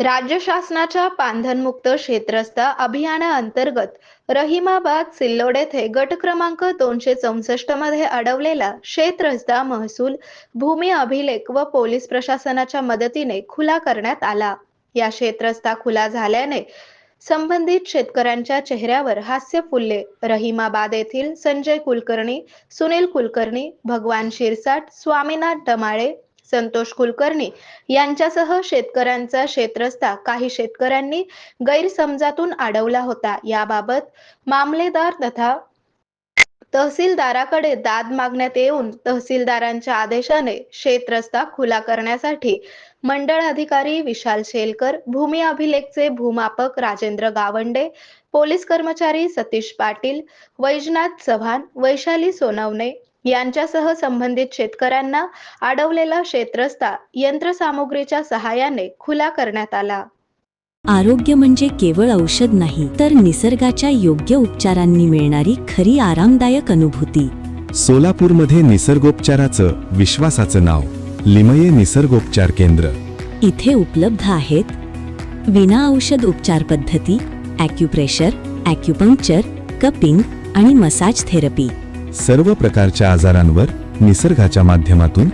राज्य शासनाच्या पांधनमुक्त क्षेत्रस्थ अभियानाअंतर्गत रहिमाबाद सिल्लोड येथे गट क्रमांक 264 मध्ये अडवलेला शेतरस्ता महसूल, भूमी अभिलेख व पोलीस प्रशासनाच्या मदतीने खुला करण्यात आला। या शेतरस्ता खुला झाल्याने संबंधित शेतकऱ्यांच्या चेहऱ्यावर हास्य फुलले। रहिमाबाद येथील संजय कुलकर्णी, सुनील कुलकर्णी, भगवान शिरसाट, स्वामीनाथ डमाळे, संतोष कुलकर्णी यांच्यासह शेतकऱ्यांचा शेतरस्ता काही शेतकऱ्यांनी गैरसमजातून अडवला होता। याबाबत मामलेदार तथा तहसीलदाराकडे दाद मागण्यात येऊन तहसीलदारांच्या आदेशाने शेतरस्ता खुला करण्यासाठी मंडळ अधिकारी विशाल शेलकर, भूमी अभिलेखचे भूमापक राजेंद्र गावंडे, पोलीस कर्मचारी सतीश पाटील, वैजनाथ चव्हाण, वैशाली सोनवणे यांच्यासह संबंधित शेतकऱ्यांना अडवलेला शेतरस्ता यंत्रसामुग्रीच्या सहाय्याने खुला करण्यात आला। आरोग्य म्हणजे केवळ औषध नाही, तर निसर्गाच्या योग्य उपचारांनी मिळणारी खरी आरामदायक अनुभूती। सोलापूरमध्ये निसर्गोपचाराचं विश्वासाचं नाव लिमये निसर्गोपचार केंद्र। इथे उपलब्ध आहेत विना औषध उपचार पद्धती, ॲक्युप्रेशर, ॲक्युपंक्चर, कपिंग आणि मसाज थेरपी। सर्व प्रकारच्या आजारांवर निसर्गाच्या माध्यमातून